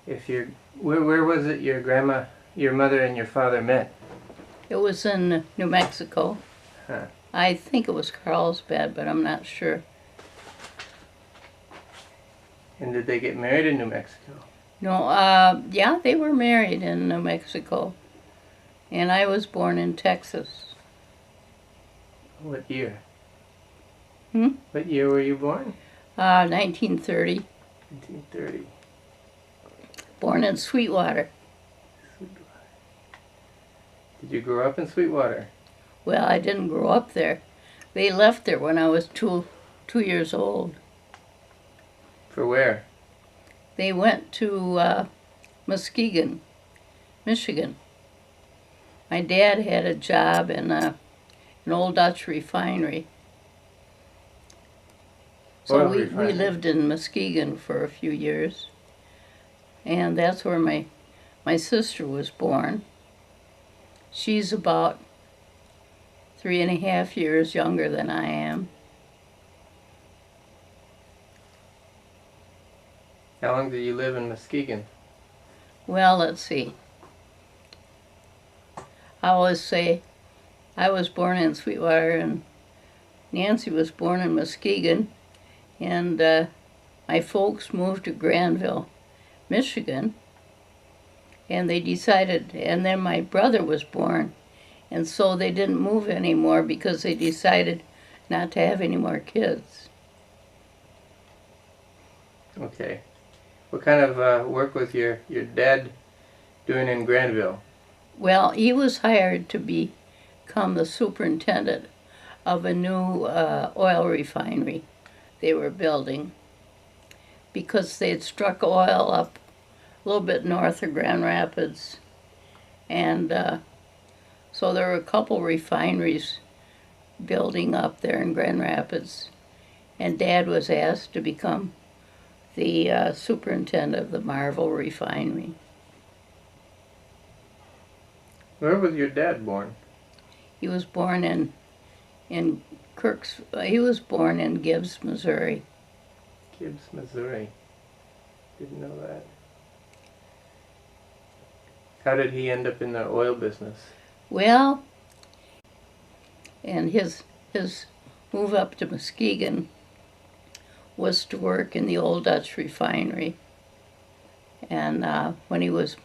If you're, where was it your mother and your father met? It was in New Mexico. Huh. I think it was Carlsbad, but I'm not sure. And did they get married in New Mexico? No, yeah, they were married in New Mexico. And I was born in Texas. What year? Hmm? What year were you born? 1930. 1930. Born in Sweetwater. Sweetwater. Did you grow up in Sweetwater? Well, I didn't grow up there. They left there when I was two years old. For where? They went to Muskegon, Michigan. My dad had a job in an old Dutch refinery. So we lived in Muskegon for a few years. And that's where my sister was born. She's about 3.5 years younger than I am. How long did you live in Muskegon? Well, let's see. I always say I was born in Sweetwater and Nancy was born in Muskegon, and my folks moved to Granville, Michigan, and they decided, and then my brother was born, and so they didn't move anymore because they decided not to have any more kids. Okay. What kind of work was your dad doing in Granville? Well, he was hired to become the superintendent of a new oil refinery they were building because they had struck oil up a little bit north of Grand Rapids. And so there were a couple refineries building up there in Grand Rapids. And Dad was asked to become the superintendent of the Marvel refinery. Where was your dad born? He was born in he was born in Gibbs, Missouri. Gibbs, Missouri. Didn't know that. How did he end up in the oil business? Well, and his move up to Muskegon was to work in the old Dutch refinery. And when he was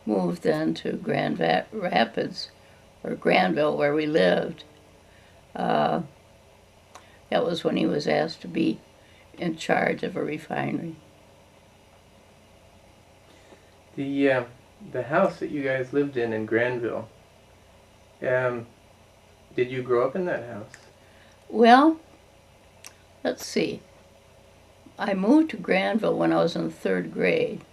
moved then to Grand Rapids, or Granville, where we lived, that was when he was asked to be in charge of a refinery. The house that you guys lived in Granville, did you grow up in that house? Well, let's see. I moved to Granville when I was in the 3rd grade.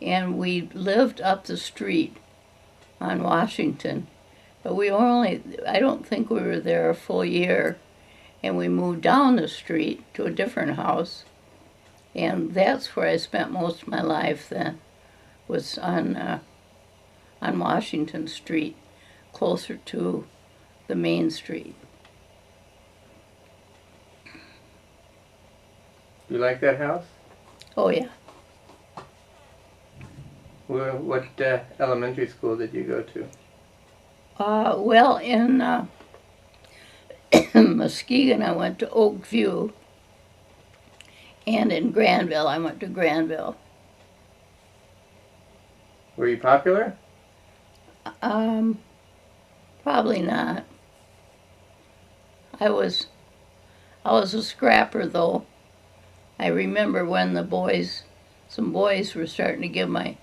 And we lived up the street on Washington. But I don't think we were there a full year. And we moved down the street to a different house. And that's where I spent most of my life then, was on Washington Street, closer to the main street. You like that house? Oh, yeah. What elementary school did you go to? Well, in Muskegon, I went to Oakview, and in Granville, I went to Granville. Were you popular? Probably not. I was a scrapper, though. I remember when some boys were starting to give my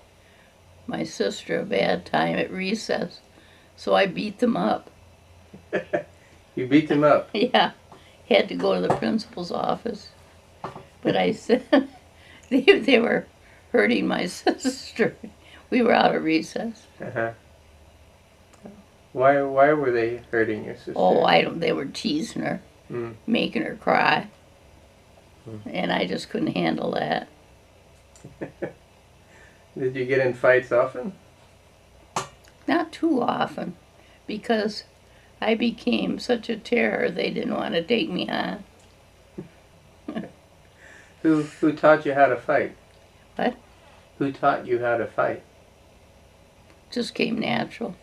sister a bad time at recess, so I beat them up. You beat them up? Yeah, had to go to the principal's office. But I said they were hurting my sister. We were out of recess. Uh-huh. Why were they hurting your sister? Oh, they were teasing her, making her cry. And I just couldn't handle that. Did you get in fights often? Not too often, because I became such a terror they didn't want to take me on. Who taught you how to fight? What? Who taught you how to fight? Just came natural.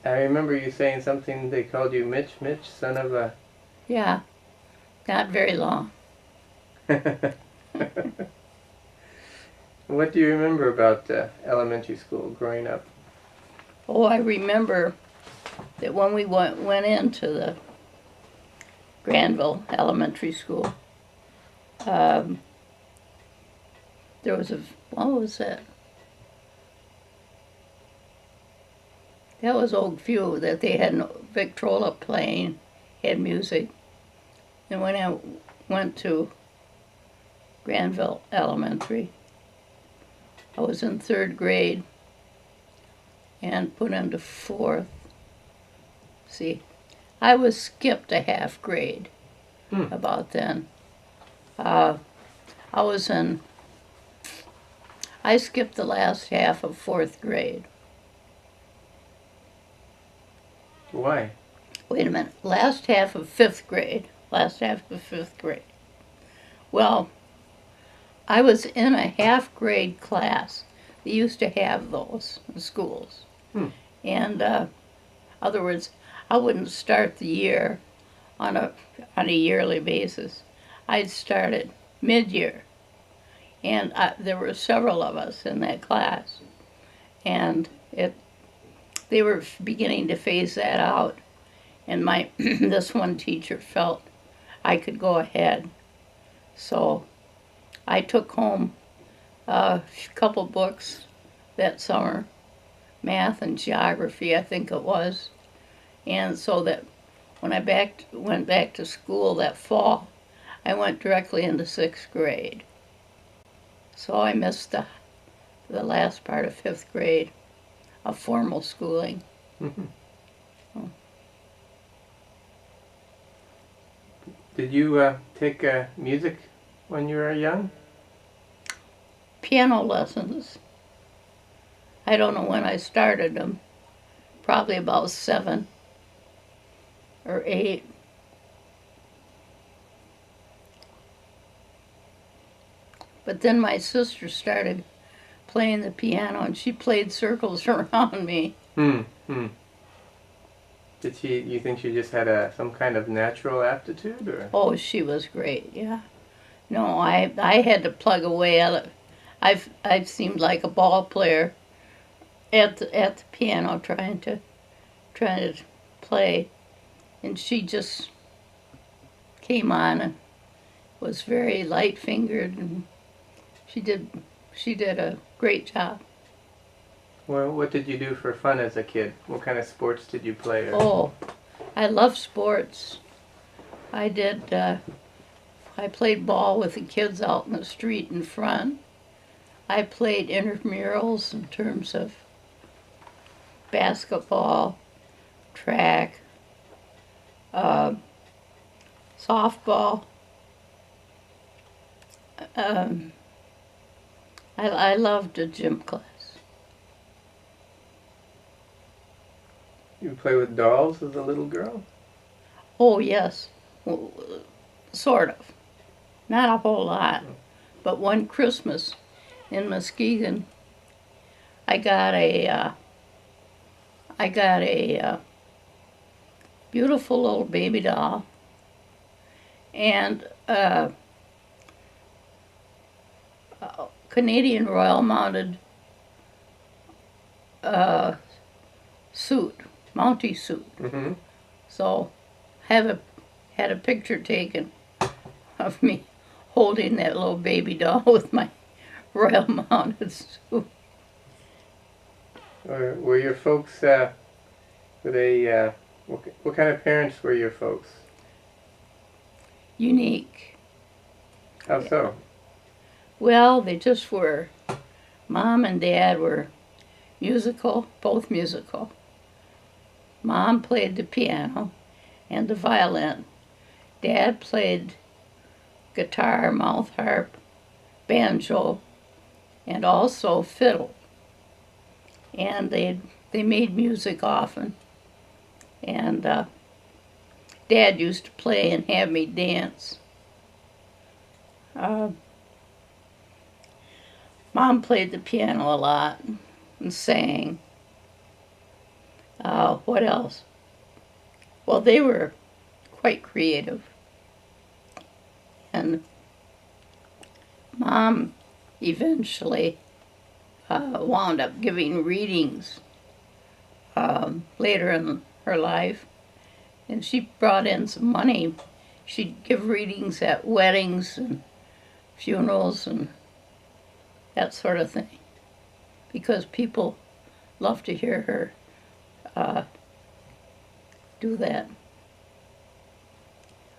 I remember you saying something, they called you Mitch, son of a... Yeah, not very long. What do you remember about elementary school growing up? Oh, I remember that when we went into the Granville Elementary School, there was what was that? That was Oak View, that they had Victrola playing, had music. And when I went to Granville Elementary, I was in 3rd grade and put into 4th. See, I was skipped a half grade about then. I skipped the last half of 4th grade. Why? Wait a minute, last half of 5th grade. Well, I was in a half grade class. They used to have those in schools. And other words, I wouldn't start the year on a yearly basis. I'd start it mid-year. And there were several of us in that class. And they were beginning to phase that out. And this one teacher felt I could go ahead. So I took home a couple books that summer, math and geography, I think it was. And so that when I went back to school that fall, I went directly into 6th grade. So I missed the last part of 5th grade of formal schooling. Did you take music when you were young? Piano lessons. I don't know when I started them. Probably about 7 or 8. But then my sister started playing the piano, and she played circles around me. Did you think she just had some kind of natural aptitude, or? Oh, she was great, yeah. No, I had to plug away at it. I've seemed like a ball player at the piano trying to play, and she just came on and was very light-fingered, and she did a great job. Well, what did you do for fun as a kid? What kind of sports did you play? Oh, I love sports. I played ball with the kids out in the street in front. I played intramurals in terms of basketball, track, softball. I loved a gym class. You play with dolls as a little girl? Oh, yes. Well, sort of. Not a whole lot. But one Christmas in Muskegon, I got a beautiful little baby doll and a Canadian Royal Mounted suit, Mountie suit. So had a picture taken of me holding that little baby doll with my Royal Mounted suit. Were your folks, were they, what kind of parents were your folks? Unique. How so? Well, they just were. Mom and Dad were musical, both musical. Mom played the piano and the violin. Dad played guitar, mouth harp, banjo, and also fiddle. And they made music often. And Dad used to play and have me dance. Uh, Mom played the piano a lot and sang. What else? Well, they were quite creative. And Mom eventually wound up giving readings later in her life. And she brought in some money. She'd give readings at weddings and funerals and that sort of thing, because people love to hear her do that.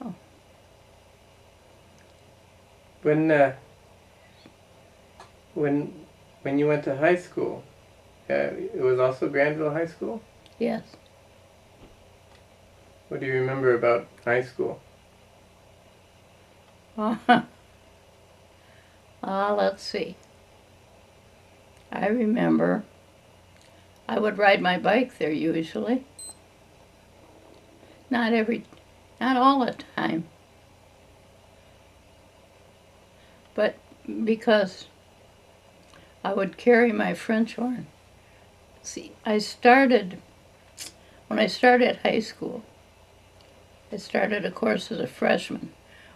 Oh. When you went to high school, it was also Granville High School? Yes. What do you remember about high school? Let's see. I remember I would ride my bike there usually. Not all the time. But because I would carry my French horn. See, when I started high school, I started, of course, as a freshman.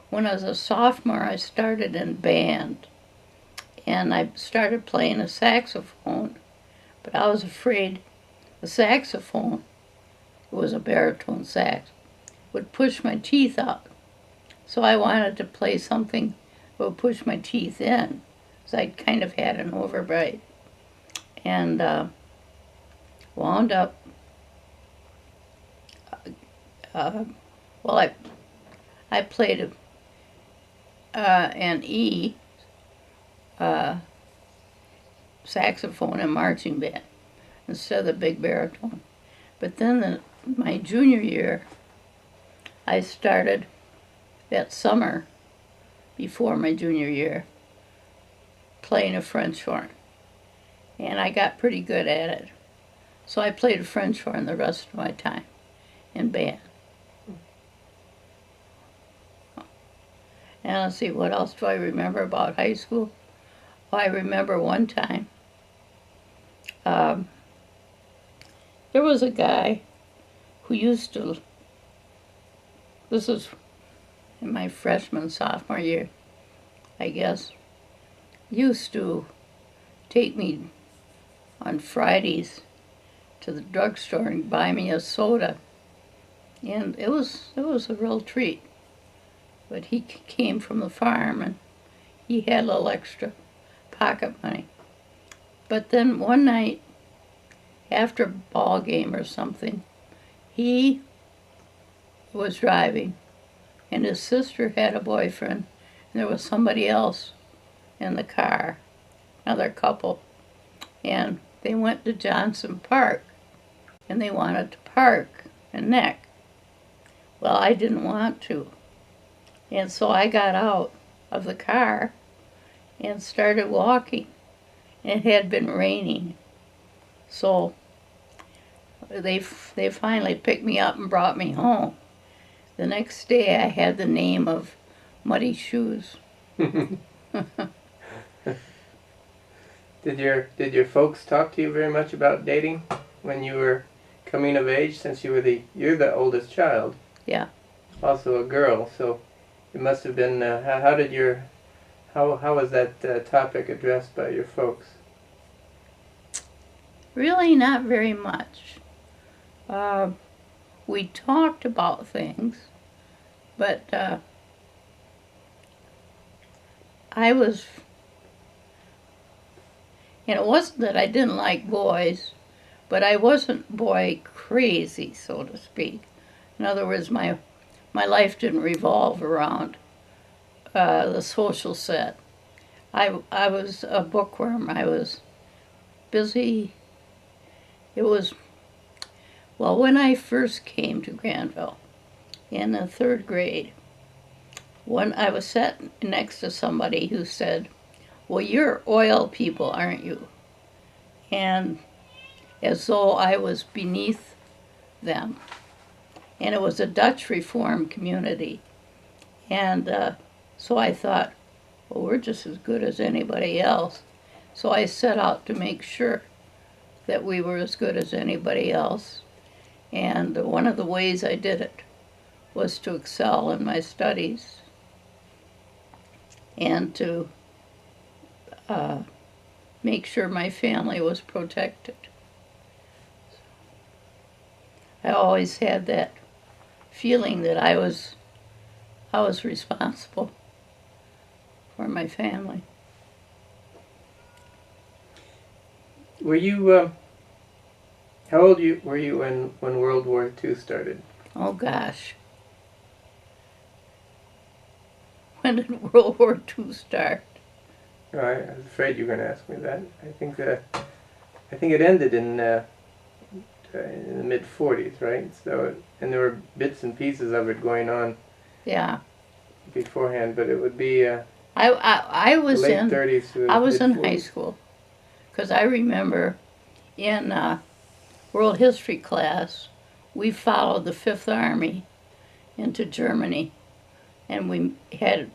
When I was a sophomore, I started in band. And I started playing a saxophone, but I was afraid the saxophone, it was a baritone sax, would push my teeth out. So I wanted to play something that would push my teeth in, because I kind of had an overbite. And wound up, well, I played an E, saxophone and marching band instead of the big baritone. But then my junior year, I started that summer before my junior year playing a French horn. And I got pretty good at it. So I played a French horn the rest of my time in band. And let's see, what else do I remember about high school? Oh, I remember one time, there was a guy who used to, this was in my freshman, sophomore year, I guess, used to take me on Fridays to the drugstore and buy me a soda. And it was a real treat. But he came from the farm and he had a little extra pocket money. But then one night, after a ball game or something, he was driving and his sister had a boyfriend and there was somebody else in the car, another couple. And they went to Johnson Park and they wanted to park and neck. Well, I didn't want to. And so I got out of the car and started walking. It had been raining. So they finally picked me up and brought me home. The next day I had the name of Muddy Shoes. Did your folks talk to you very much about dating when you were coming of age, since you're the oldest child? Yeah. Also a girl, so it must have been, how was that topic addressed by your folks? Really not very much. We talked about things, but I was, and it wasn't that I didn't like boys, but I wasn't boy crazy, so to speak. In other words, my life didn't revolve around the social set. I was a bookworm. I was busy. It was, well, when I first came to Granville in the 3rd grade, when I was sat next to somebody who said, "Well, you're oil people, aren't you?" And as though I was beneath them. And it was a Dutch Reform community. And so I thought, well, we're just as good as anybody else. So I set out to make sure that we were as good as anybody else. And one of the ways I did it was to excel in my studies and to make sure my family was protected. I always had that feeling that I was responsible for my family. Were you, how old were you when World War II started? Oh gosh. When did World War II start? Oh, I was afraid you were going to ask me that. I think it ended in the mid-40s, right? So, and there were bits and pieces of it going on. Yeah. Beforehand, but it would be I was late in 30s to I was in mid-40s. high school, because I remember in world history class we followed the Fifth Army into Germany, and we had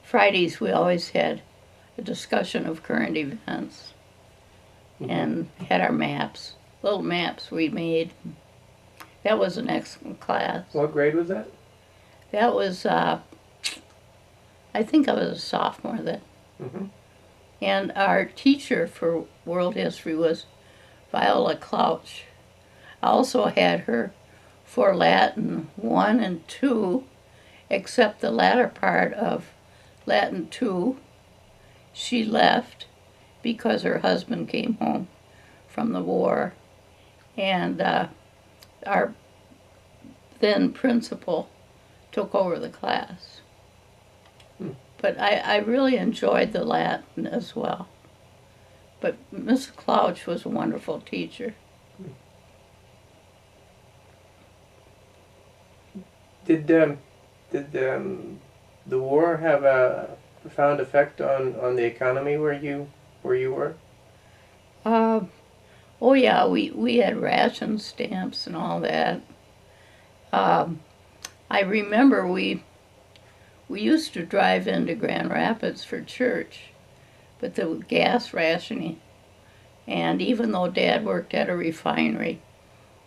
Fridays. We always had a discussion of current events, and had our maps, little maps we made. That was an excellent class. What grade was that? That was I think I was a sophomore then. Mm-hmm. And our teacher for world history was Viola Clouch. I also had her for Latin 1 and 2, except the latter part of Latin 2, she left because her husband came home from the war. And our then principal took over the class. But I really enjoyed the Latin as well. But Miss Clouch was a wonderful teacher. Did the war have a profound effect on the economy where you were? Oh yeah, we had ration stamps and all that. I remember we used to drive into Grand Rapids for church, but the gas rationing, and even though Dad worked at a refinery,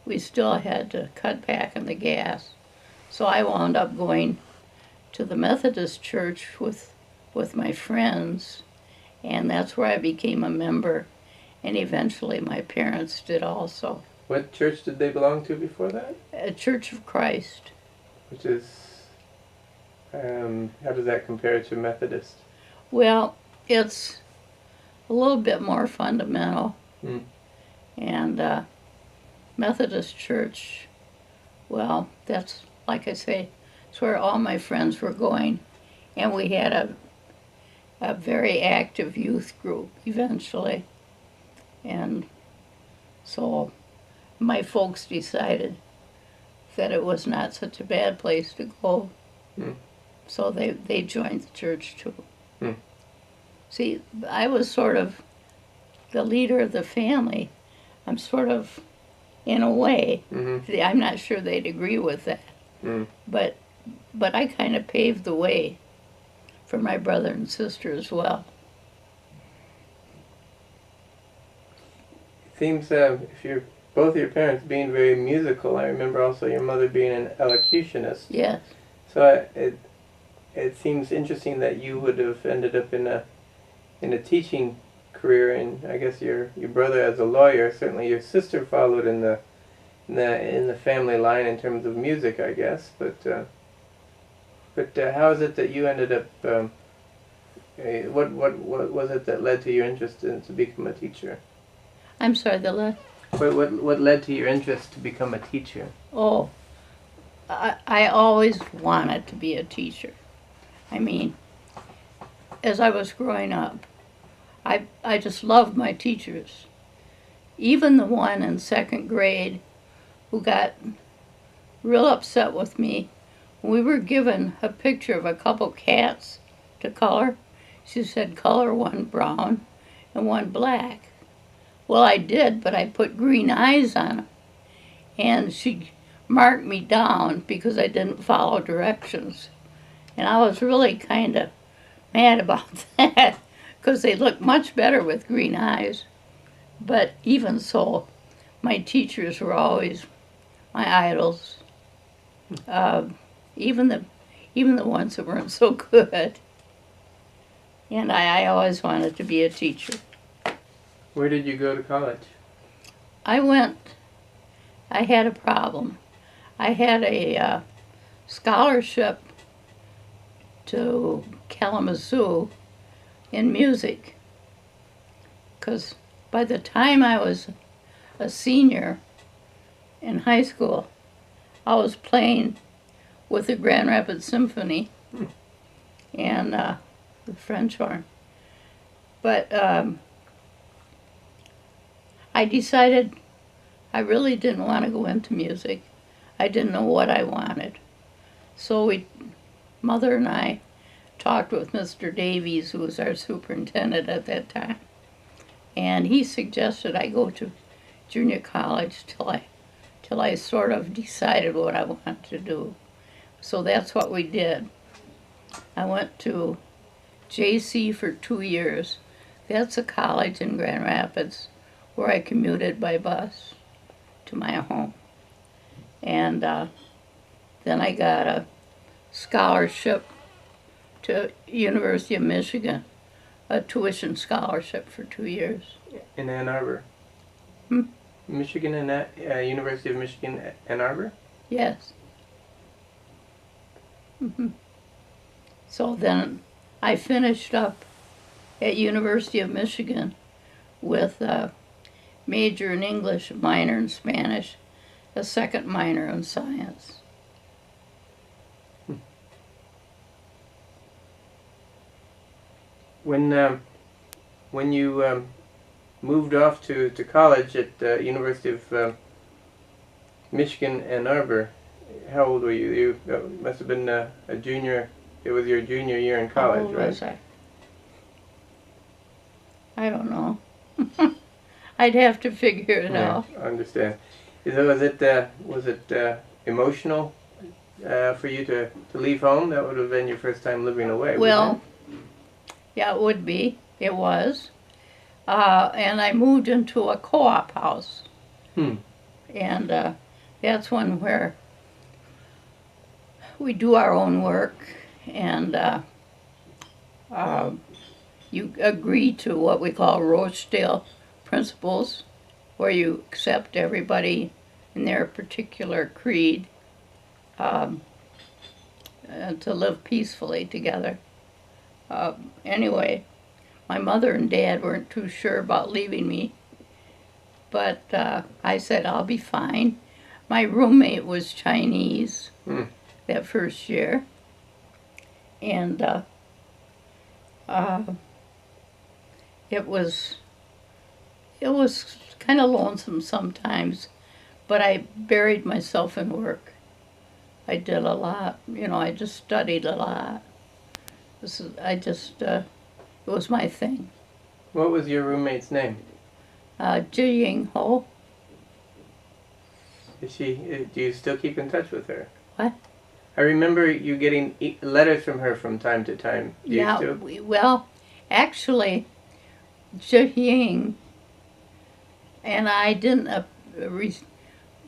we still had to cut back on the gas. So I wound up going to the Methodist church with my friends, and that's where I became a member, and eventually my parents did also. What church did they belong to before that? A Church of Christ. Which is, how does that compare to Methodist? Well, it's a little bit more fundamental. And Methodist Church, well, that's, like I say, it's where all my friends were going. And we had a very active youth group eventually. And so my folks decided that it was not such a bad place to go. So they joined the church too. See, I was sort of the leader of the family. I'm sort of, in a way, I'm not sure they'd agree with that. But I kind of paved the way for my brother and sister as well. It seems if you're both your parents being very musical, I remember also your mother being an elocutionist. Yes. So it seems interesting that you would have ended up in a teaching career, and I guess your brother as a lawyer. Certainly your sister followed in the family line in terms of music, I guess. But how is it that you ended up? What was it that led to your interest to become a teacher? I'm sorry, What led to your interest to become a teacher? Oh, I always wanted to be a teacher. I mean, as I was growing up, I just loved my teachers. Even the one in second grade who got real upset with me when we were given a picture of a couple cats to color. She said, color one brown and one black. Well, I did, but I put green eyes on them. And she marked me down because I didn't follow directions. And I was really kind of mad about that because they look much better with green eyes. But even so, my teachers were always my idols. Even the ones that weren't so good. And I always wanted to be a teacher. Where did you go to college? I had a problem. I had a scholarship to Kalamazoo in music. Because by the time I was a senior in high school, I was playing with the Grand Rapids Symphony and the French horn. But I decided I really didn't want to go into music. I didn't know what I wanted. So Mother and I talked with Mr. Davies, who was our superintendent at that time, and he suggested I go to junior college till I sort of decided what I wanted to do. So that's what we did. I went to JC for 2 years. That's a college in Grand Rapids where I commuted by bus to my home. And then I got a scholarship to University of Michigan, a tuition scholarship for 2 years. In Ann Arbor? Michigan and University of Michigan, Ann Arbor? Yes. So then I finished up at University of Michigan with a major in English, minor in Spanish, a second minor in science. When you moved off to college at University of Michigan, Ann Arbor, how old were you? You must have been a junior. It was your junior year in college, How old right? was I don't know. I'd have to figure it out. I understand. Was it emotional for you to leave home? That would have been your first time living away. Well, yeah, it would be. It was. And I moved into a co-op house. And that's one where we do our own work, and you agree to what we call Rochdale principles, where you accept everybody in their particular creed to live peacefully together. Anyway, my mother and dad weren't too sure about leaving me, but I said I'll be fine. My roommate was Chinese that first year, and it was kind of lonesome sometimes, but I buried myself in work. I did a lot, I just studied a lot. It was my thing. What was your roommate's name? Ji Ying Ho. Do you still keep in touch with her? What? I remember you getting letters from her from time to time. Do you still? Well, actually, Ji Ying and I didn't.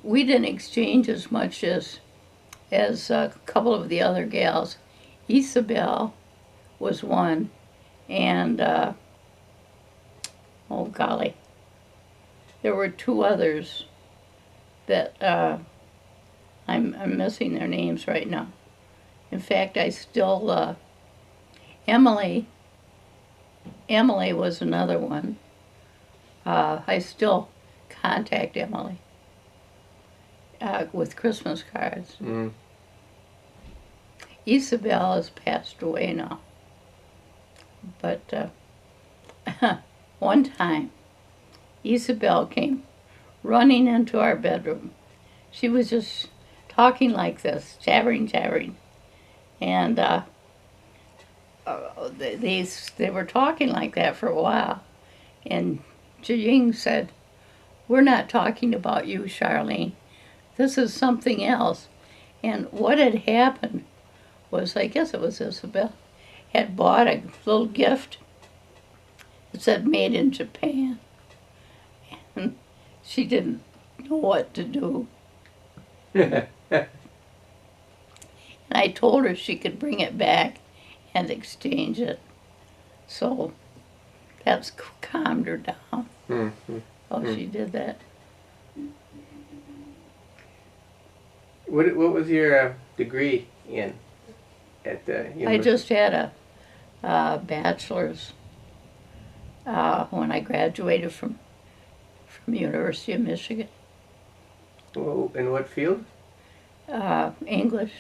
We didn't exchange as much as a couple of the other gals. Isabel was one, and oh golly, there were two others that I'm missing their names right now. In fact, I still Emily was another one. I still contact Emily with Christmas cards. Isabel has passed away now. But one time, Isabel came running into our bedroom. She was just talking like this, jabbering. And they were talking like that for a while. And Ji Ying said, "We're not talking about you, Charleen. This is something else." And what had happened was, I guess it was Isabel, had bought a little gift. It said made in Japan. And she didn't know what to do. And I told her she could bring it back and exchange it. So that's calmed her down. Oh, she did that. What was your degree in at the university? I just had a bachelor's when I graduated from University of Michigan. Well, in what field? English.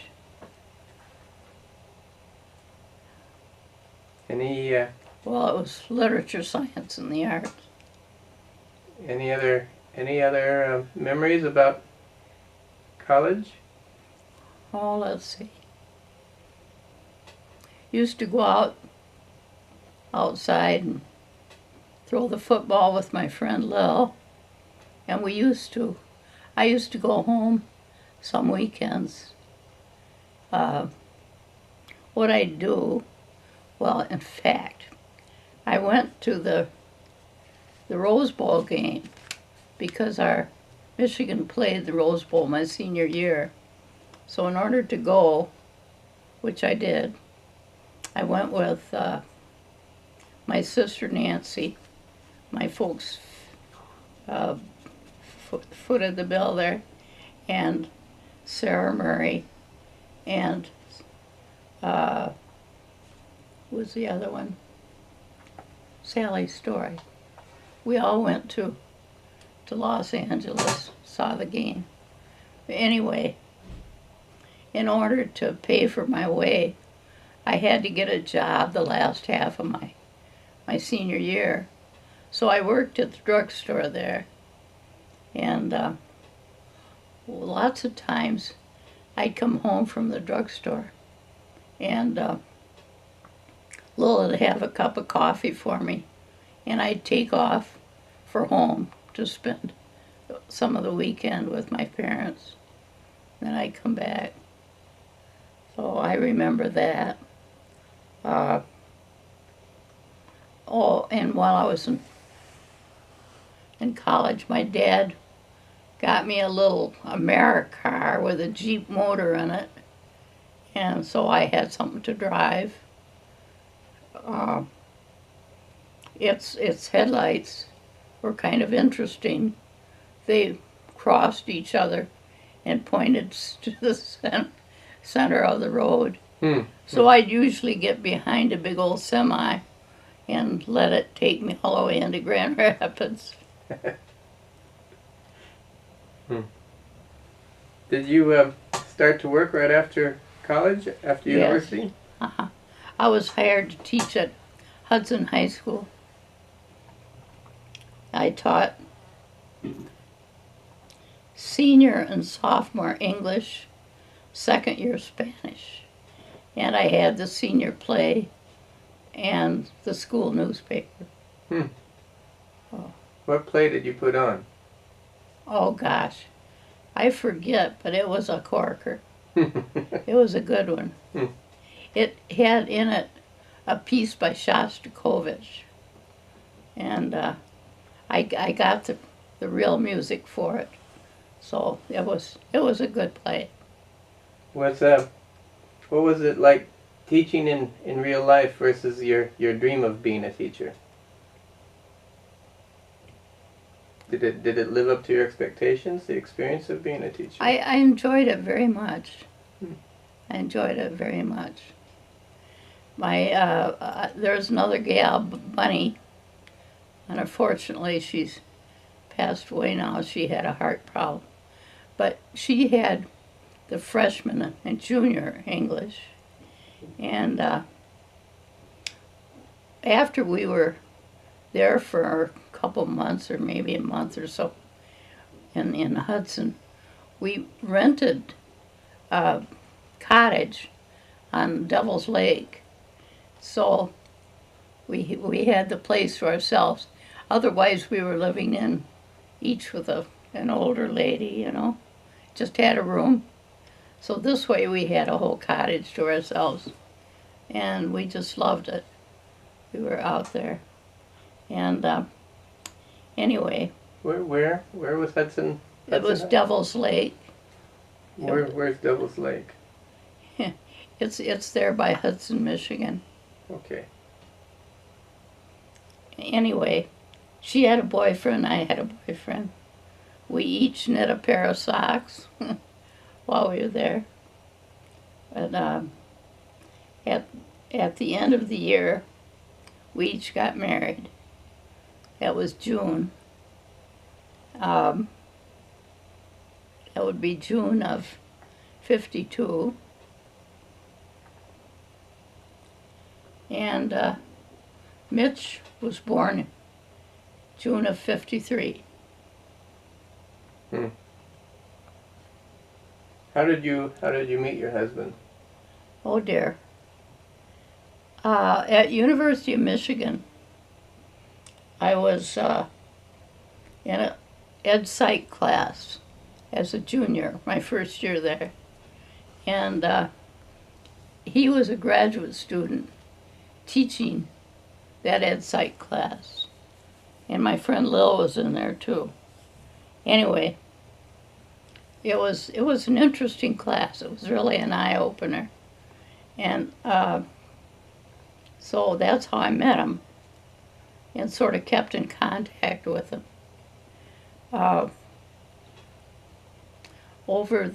Any Well, it was literature, science, and the arts. any other memories about college? Oh, let's see. Used to go outside and throw the football with my friend Lil. And I used to go home some weekends. What I'd do, well, in fact, I went to the Rose Bowl game because our Michigan played the Rose Bowl my senior year. So in order to go, which I did, I went with my sister Nancy, my folks footed the bill there, and Sarah Murray, and was the other one? Sally Story. We all went to Los Angeles, saw the game. But anyway, in order to pay for my way, I had to get a job the last half of my senior year. So I worked at the drugstore there. And lots of times I'd come home from the drugstore and Lil would have a cup of coffee for me, and I'd take off for home to spend some of the weekend with my parents. Then I'd come back. So I remember that. And while I was in college, my dad got me a little AmeriCar with a Jeep motor in it, and so I had something to drive. Its headlights were kind of interesting. They crossed each other and pointed to the center of the road. So I'd usually get behind a big old semi and let it take me all the way into Grand Rapids. Did you start to work right after college, after university? Yes. I was hired to teach at Hudson High School. I taught senior and sophomore English, second year Spanish, and I had the senior play and the school newspaper. Oh. What play did you put on? Oh gosh, I forget, but it was a corker. It was a good one. It had in it a piece by Shostakovich, and I got the real music for it, so it was a good play. What was it like teaching in real life versus your dream of being a teacher? Did it live up to your expectations, the experience of being a teacher? I enjoyed it very much. I enjoyed it very much. There's another gal, Bunny, and unfortunately she's passed away now. She had a heart problem. But she had the freshman and junior English. And after we were there for a couple months, or maybe a month or so, in Hudson, we rented a cottage on Devil's Lake. So we had the place for ourselves. Otherwise, we were living in each with an older lady, just had a room. So this way we had a whole cottage to ourselves. and we just loved it. We were out there. And anyway, Where was Hudson? it was Hudson? Devil's Lake. Where's Devil's Lake? It's there by Hudson, Michigan. Okay. Anyway, she had a boyfriend, I had a boyfriend. We each knit a pair of socks while we were there. And at the end of the year, we each got married. That was June. That would be June of 52. And Mitch was born June of 53. How did you meet your husband? Oh dear. At University of Michigan, I was in an ed psych class as a junior, my first year there. And he was a graduate student teaching that ed psych class. And my friend Lil was in there too. Anyway, it was an interesting class. It was really an eye-opener. And so that's how I met him and sort of kept in contact with him. Over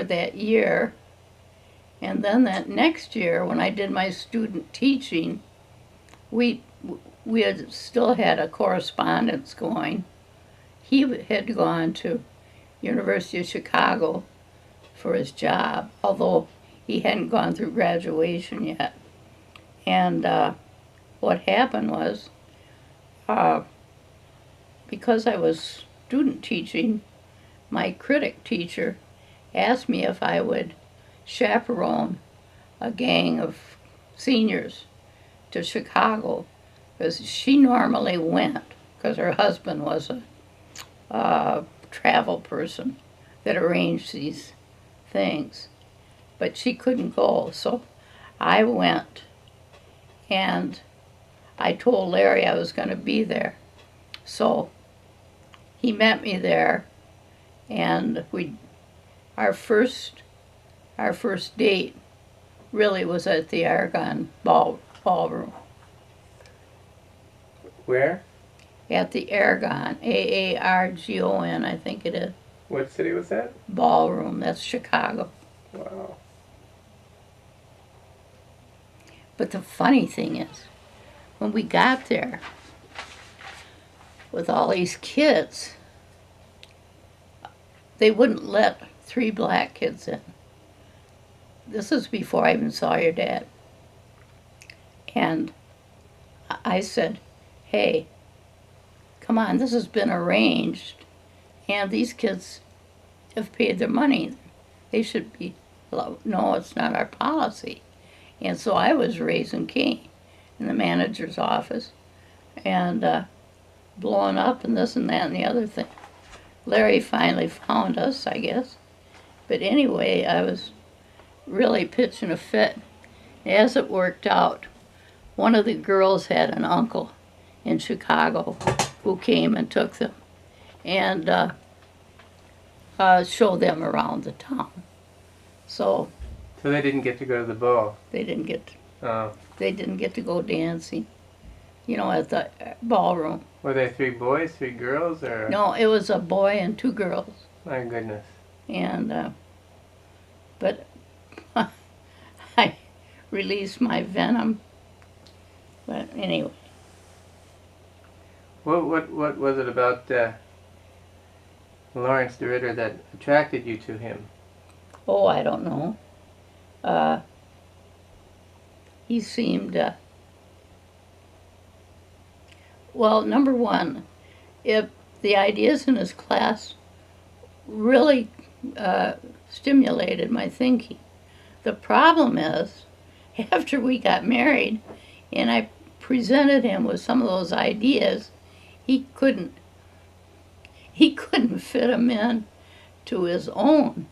that year, and then that next year when I did my student teaching, we had still had a correspondence going. He had gone to University of Chicago for his job, although he hadn't gone through graduation yet. And what happened was, because I was student teaching, my critic teacher asked me if I would chaperone a gang of seniors to Chicago, because she normally went, because her husband was a travel person that arranged these things. But she couldn't go, so I went, and I told Larry I was going to be there. So he met me there, and our first date really was at the Aragon Ballroom. Where? At the Aragon, Aargon, I think it is. What city was that? Ballroom, that's Chicago. Wow. But the funny thing is, when we got there with all these kids, they wouldn't let 3 black kids in. This is before I even saw your dad. And I said, hey, come on, this has been arranged, and these kids have paid their money. They should be, no, it's not our policy. And so I was raising Cain in the manager's office and blowing up and this and that and the other thing. Larry finally found us, I guess. But anyway, I was really pitching a fit. As it worked out, one of the girls had an uncle in Chicago who came and took them and showed them around the town. So they didn't get to go to the ball. They didn't get to go dancing, at the ballroom. Were there 3 boys, 3 girls, or? No, it was a boy and 2 girls. My goodness. And but I released my venom. But anyway. What was it about Lawrence DeRidder that attracted you to him? Oh, I don't know. He seemed, well, number one, if the ideas in his class really stimulated my thinking. The problem is, after we got married and I presented him with some of those ideas, he couldn't fit them in to his own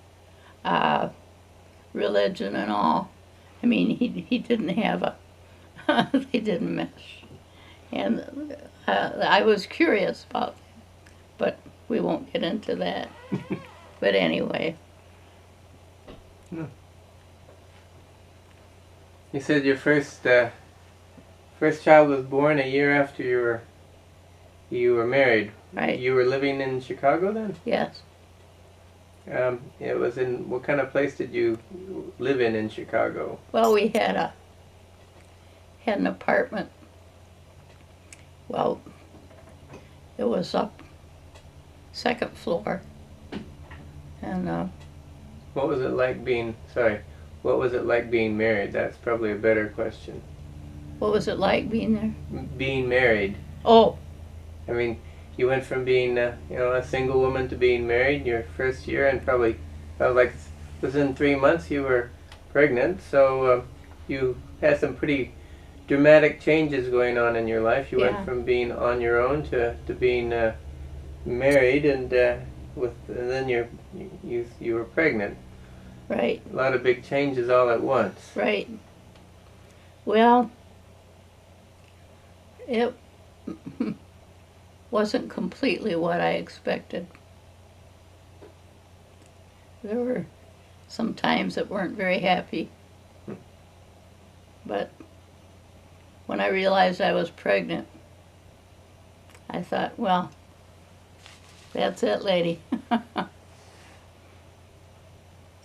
religion and all. I mean, he didn't have a, they didn't mesh. And I was curious about that, but we won't get into that. But anyway. You said your first child was born a year after you were married. Right. You were living in Chicago then? Yes. It was in, what kind of place did you live in Chicago? Well, we had an apartment. Well, it was up second floor. And what was it like being married? That's probably a better question. what was it like being there? Being married. Oh, I mean, you went from being a single woman to being married your first year, and probably like within 3 months you were pregnant. So you had some pretty dramatic changes going on in your life. You went from being on your own to being married, and then you were pregnant. right. A lot of big changes all at once. Right. Well, it wasn't completely what I expected. There were some times that weren't very happy. But when I realized I was pregnant, I thought, well, that's it, lady.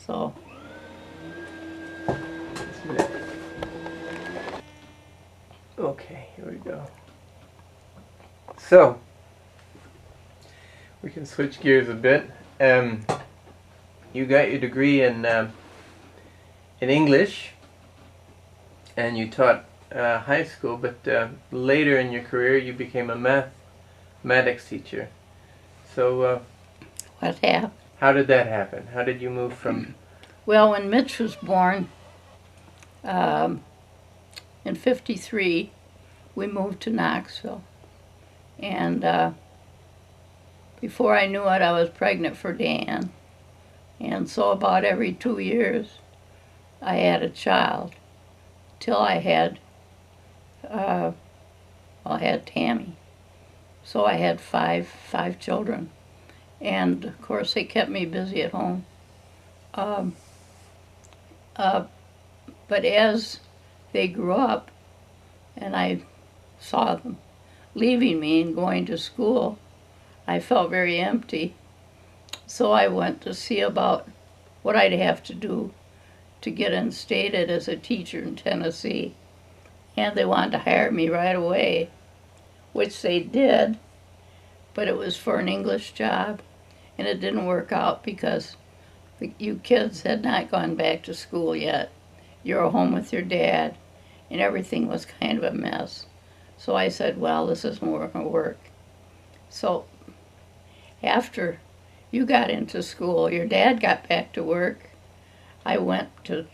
So, okay, here we go. So, we can switch gears a bit. You got your degree in English, and you taught high school, but later in your career you became a mathematics teacher. So, what happened? how did that happen? How did you move from... Well, when Mitch was born, in '53, we moved to Knoxville. And before I knew it, I was pregnant for Dan. And so about every 2 years, I had a child, till I had Tammy. So I had five children. And of course, they kept me busy at home. But as they grew up, and I saw them leaving me and going to school, I felt very empty. So I went to see about what I'd have to do to get instated as a teacher in Tennessee. And they wanted to hire me right away, which they did, but it was for an English job. And it didn't work out because you kids had not gone back to school yet. You were home with your dad, and everything was kind of a mess. So I said, well, this isn't going to work. So after you got into school, your dad got back to work, I went to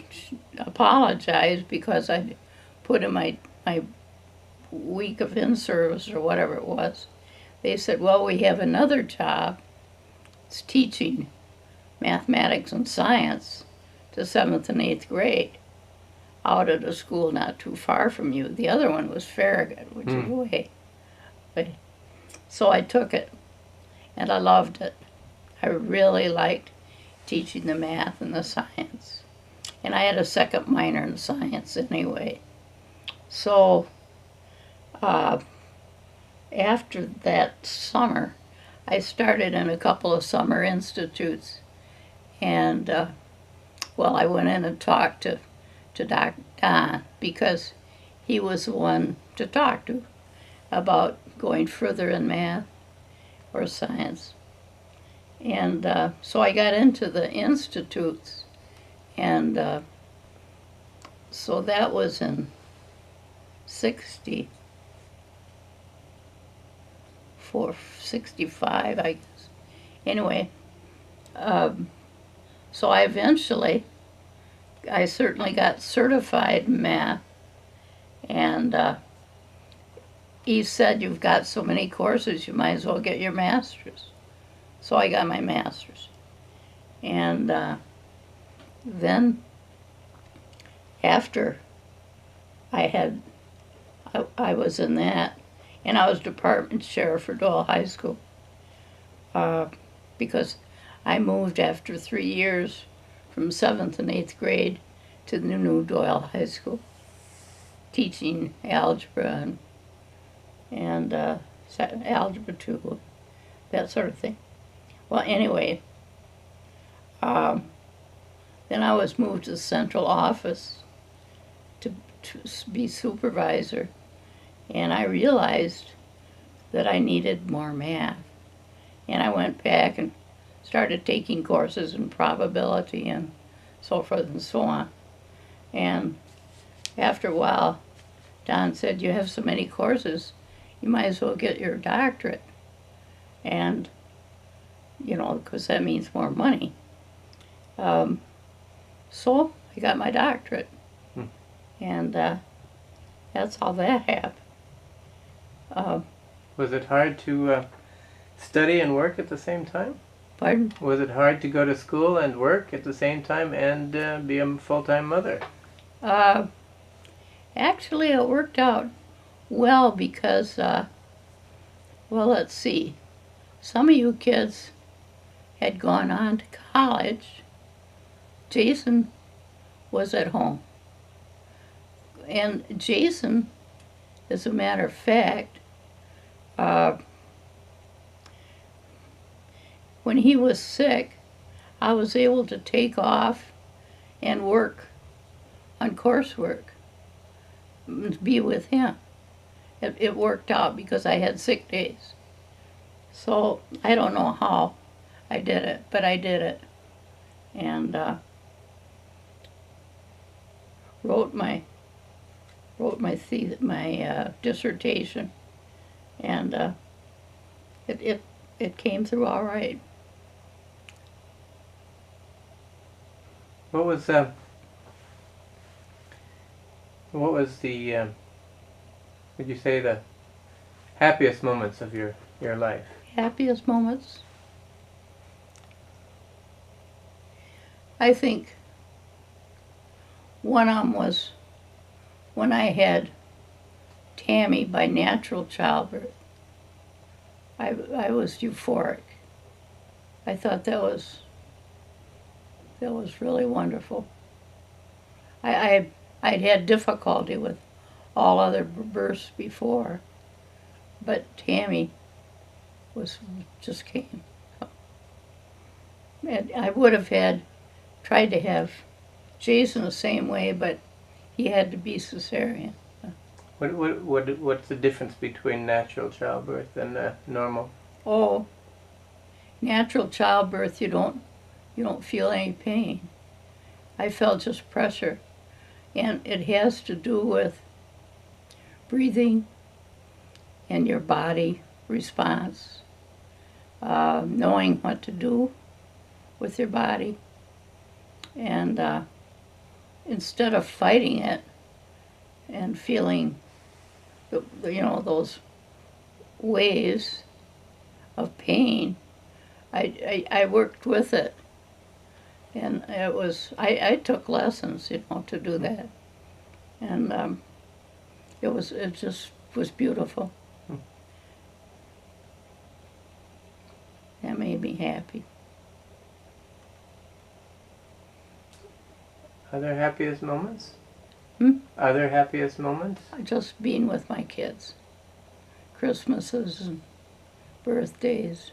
apologize because I put in my week of in-service or whatever it was. They said, well, we have another job. It's teaching mathematics and science to 7th and 8th grade out at a school not too far from you. The other one was Farragut, which is away. But, so I took it, and I loved it. I really liked teaching the math and the science. And I had a second minor in science anyway. So after that summer, I started in a couple of summer institutes. And, well, I went in and talked to Dr. Don because he was the one to talk to about going further in math or science. And so I got into the institutes, and so that was in 65, I guess. Anyway, so I certainly got certified in math, and he said, you've got so many courses, you might as well get your master's. So I got my master's. And then after I was in that, and I was department chair for Doyle High School, because I moved after 3 years from 7th and 8th grade to the new Doyle High School, teaching algebra and algebra 2, that sort of thing. Well, anyway, then I was moved to the central office to be supervisor, and I realized that I needed more math. And I went back and started taking courses in probability and so forth and so on. And after a while, Don said, "You have so many courses, you might as well get your doctorate." And, because that means more money. So I got my doctorate. And that's how that happened. Was it hard to study and work at the same time? Pardon? Was it hard to go to school and work at the same time and be a full-time mother? Actually, it worked out well because, let's see. Some of you kids had gone on to college. Jason was at home. And Jason, as a matter of fact, when he was sick, I was able to take off and work on coursework, be with him. It worked out because I had sick days. So I don't know how I did it, but I did it. And wrote my dissertation, and it came through all right. What was the would you say the happiest moments of your life? Happiest moments? I think one of them was when I had Tammy by natural childbirth. I was euphoric. I thought that was really wonderful. I'd had difficulty with all other births before, but Tammy just came. And I would have tried to have Jason the same way, but he had to be cesarean. What's the difference between natural childbirth and normal? Oh, natural childbirth, you don't feel any pain. I felt just pressure, and it has to do with breathing and your body response, knowing what to do with your body, and instead of fighting it and feeling those waves of pain, I worked with it, and I took lessons to do that, and it just was beautiful. That made me happy. Other happiest moments? Hmm? Other happiest moments? Just being with my kids. Christmases and birthdays.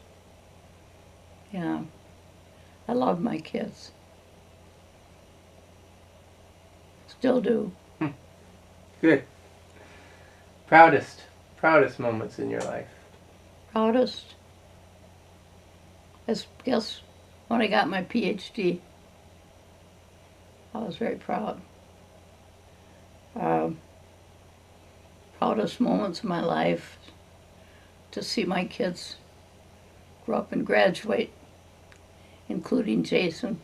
Yeah. I love my kids. Still do. Good. Proudest moments in your life? Proudest? I guess when I got my PhD. I was very proud. Proudest moments of my life, to see my kids grow up and graduate, including Jason.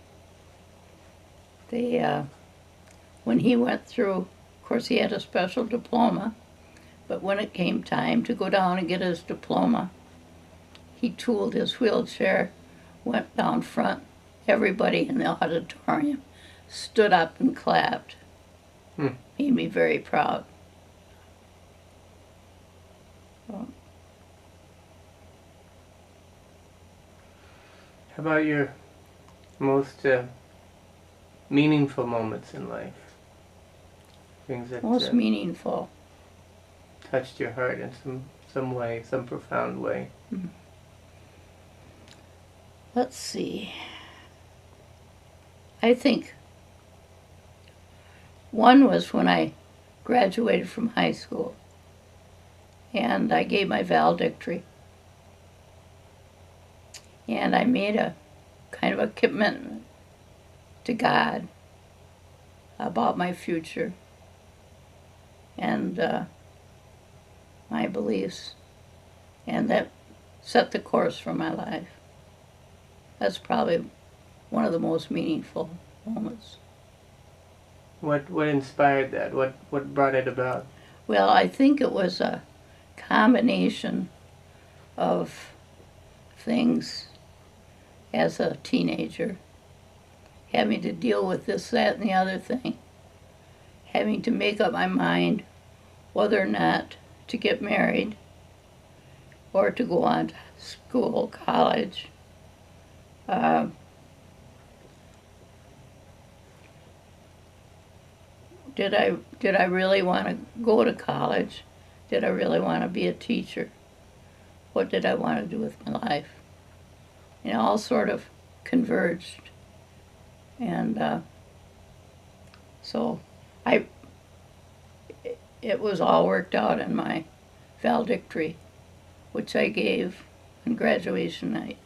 When he went through, of course he had a special diploma, but when it came time to go down and get his diploma, he tooled his wheelchair, went down front. Everybody in the auditorium stood up and clapped. Made me very proud. So, How about your most meaningful moments in life? Things that most meaningful. touched your heart in some way, some profound way. Let's see. I think one was when I graduated from high school and I gave my valedictory. And I made a kind of a commitment to God about my future and my beliefs, and that set the course for my life. That's probably one of the most meaningful moments. What inspired that? What brought it about? Well, I think it was a combination of things as a teenager, having to deal with this, that, and the other thing, having to make up my mind whether or not to get married or to go on to school, college. Did I really want to go to college? Did I really want to be a teacher? What did I want to do with my life? It all sort of converged, and so it was all worked out in my valedictory, which I gave on graduation night.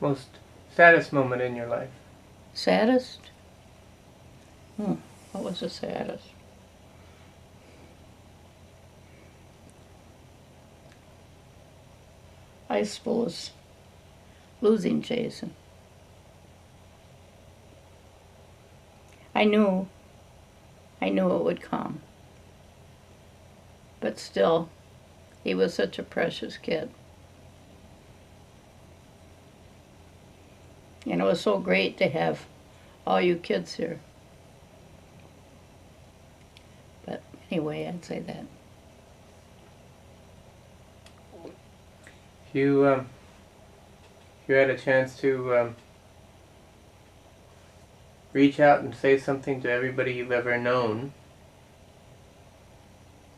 Most saddest moment in your life? Saddest? What was the saddest? I suppose losing Jason. I knew it would come. But still, he was such a precious kid. And it was so great to have all you kids here. But anyway, I'd say that. If you had a chance to reach out and say something to everybody you've ever known,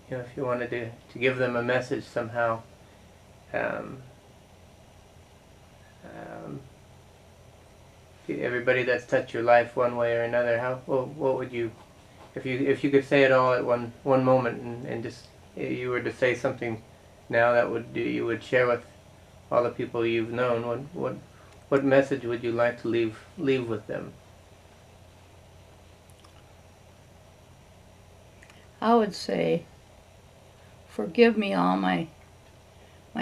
if you wanted to give them a message somehow, everybody that's touched your life one way or another, what would you, if you could say it all at one moment, and just you were to say something now that you would share with all the people you've known, what message would you like to leave with them? I would say, forgive me all my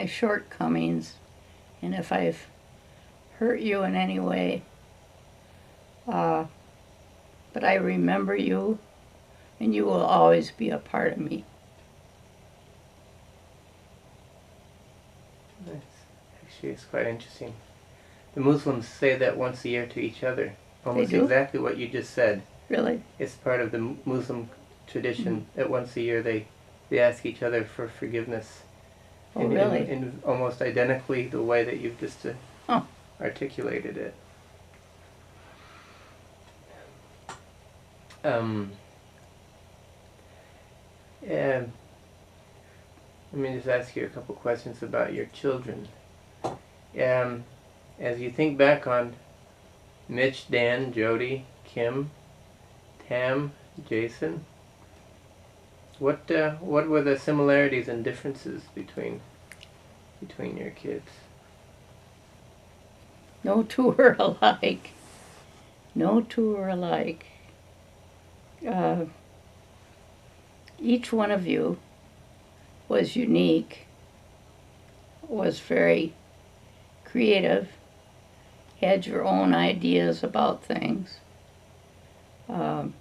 shortcomings, and if I've hurt you in any way, but I remember you, and you will always be a part of me. Actually, it's quite interesting. The Muslims say that once a year to each other. Almost They do? exactly what you just said. Really? It's part of the Muslim tradition that once a year they ask each other for forgiveness. Oh, really? In almost identically the way that you've just articulated it. Let me just ask you a couple questions about your children. As you think back on Mitch, Dan, Jody, Kim, Tam, Jason, what were the similarities and differences between your kids? No two are alike. No two are alike. Each one of you was unique, was very creative, had your own ideas about things. And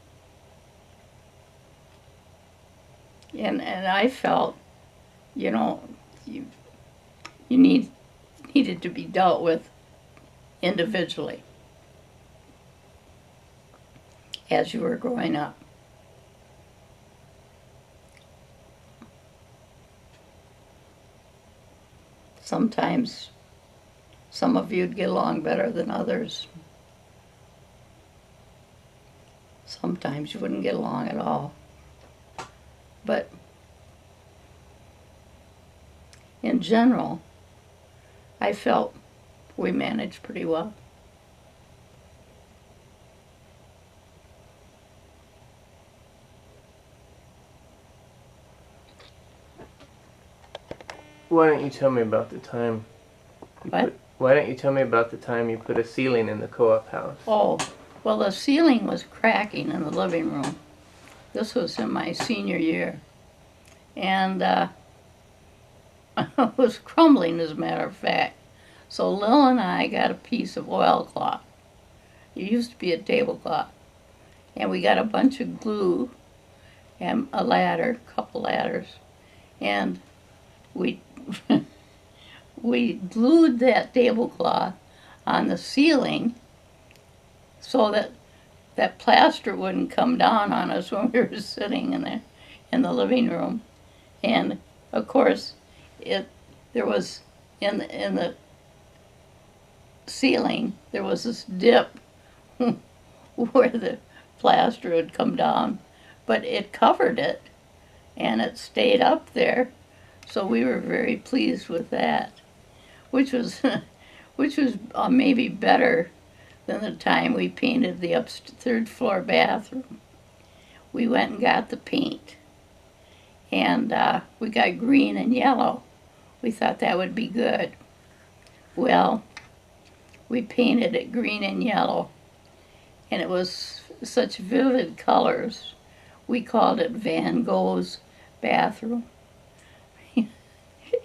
I felt, you needed to be dealt with individually as you were growing up. Sometimes some of you'd get along better than others. Sometimes you wouldn't get along at all. But in general, I felt we managed pretty well. Why don't you tell me about the time? Why don't you tell me about the time you put a ceiling in the co-op house? Oh, well, the ceiling was cracking in the living room. This was in my senior year. And it was crumbling, as a matter of fact. So Lil and I got a piece of oilcloth. It used to be a tablecloth. And we got a bunch of glue and a ladder, a couple ladders. And we we glued that tablecloth on the ceiling so that that plaster wouldn't come down on us when we were sitting in the living room. And of course, there was in the ceiling there was this dip where the plaster had come down, but it covered it and it stayed up there. So we were very pleased with that, which was maybe better than the time we painted the third floor bathroom. We went and got the paint, and we got green and yellow. We thought that would be good. Well, we painted it green and yellow, and it was such vivid colors. We called it Van Gogh's bathroom.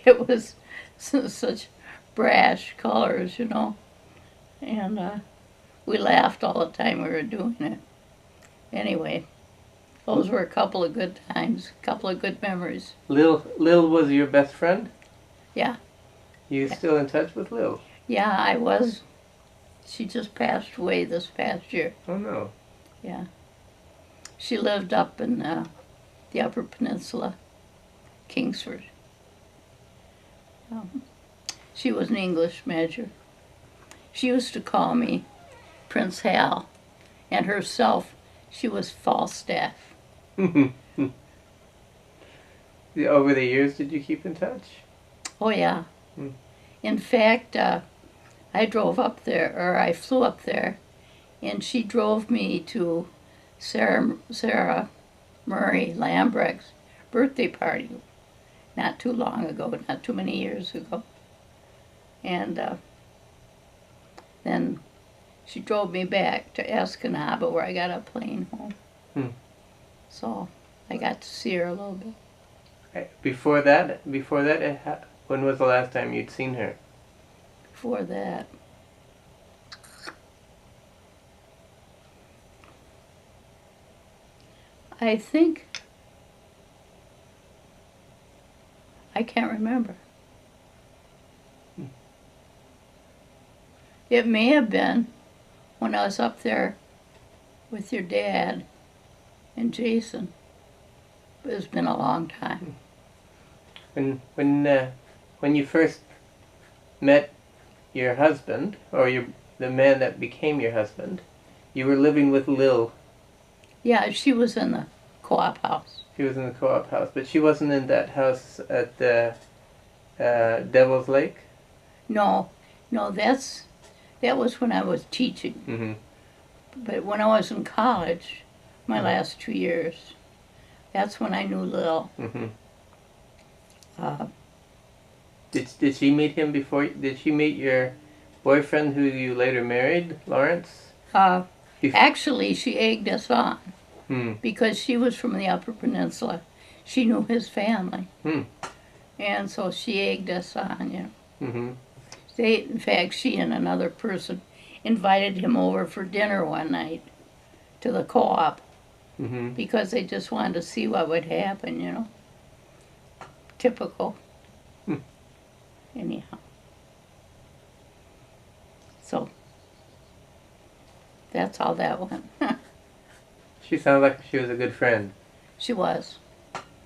It was such brash colors, you know, and we laughed all the time we were doing it. Anyway, those were a couple of good times, a couple of good memories. Lil was your best friend? Yeah. You still in touch with Lil? Yeah, I was. She just passed away this past year. Oh, no. Yeah. She lived up in the Upper Peninsula, Kingsford. She was an English major. She used to call me Prince Hal, and herself, she was Falstaff. Over the years, did you keep in touch? Oh, yeah. In fact, I drove up there, or I flew up there, and she drove me to Sarah Murray Lambrecht's birthday party not too long ago, not too many years ago. And then she drove me back to Escanaba, where I got a plane home. So I got to see her a little bit. Before that, when was the last time you'd seen her? Before that, I think, I can't remember. It may have been when I was up there with your dad and Jason. But it's been a long time. When you first met your husband, or the man that became your husband, you were living with Lil. Yeah, she was in the co-op house. She was in the co-op house, but she wasn't in that house at the Devil's Lake? No, that was when I was teaching. Mm-hmm. But when I was in college, my last 2 years, that's when I knew Lil. Mm-hmm. Did she meet him before? Did she meet your boyfriend who you later married, Lawrence? Actually, she egged us on because she was from the Upper Peninsula. She knew his family. And so she egged us on, you know. Mm-hmm. In fact, she and another person invited him over for dinner one night to the co-op because they just wanted to see what would happen, you know. Typical. Anyhow. So that's how that went. She sounds like she was a good friend. She was.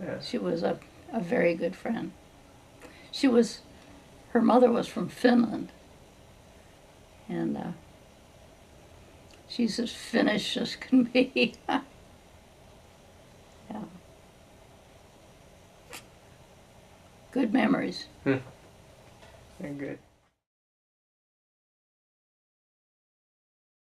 Yeah. She was a very good friend. Her mother was from Finland. And she's as Finnish as can be. Yeah. Good memories. Very good.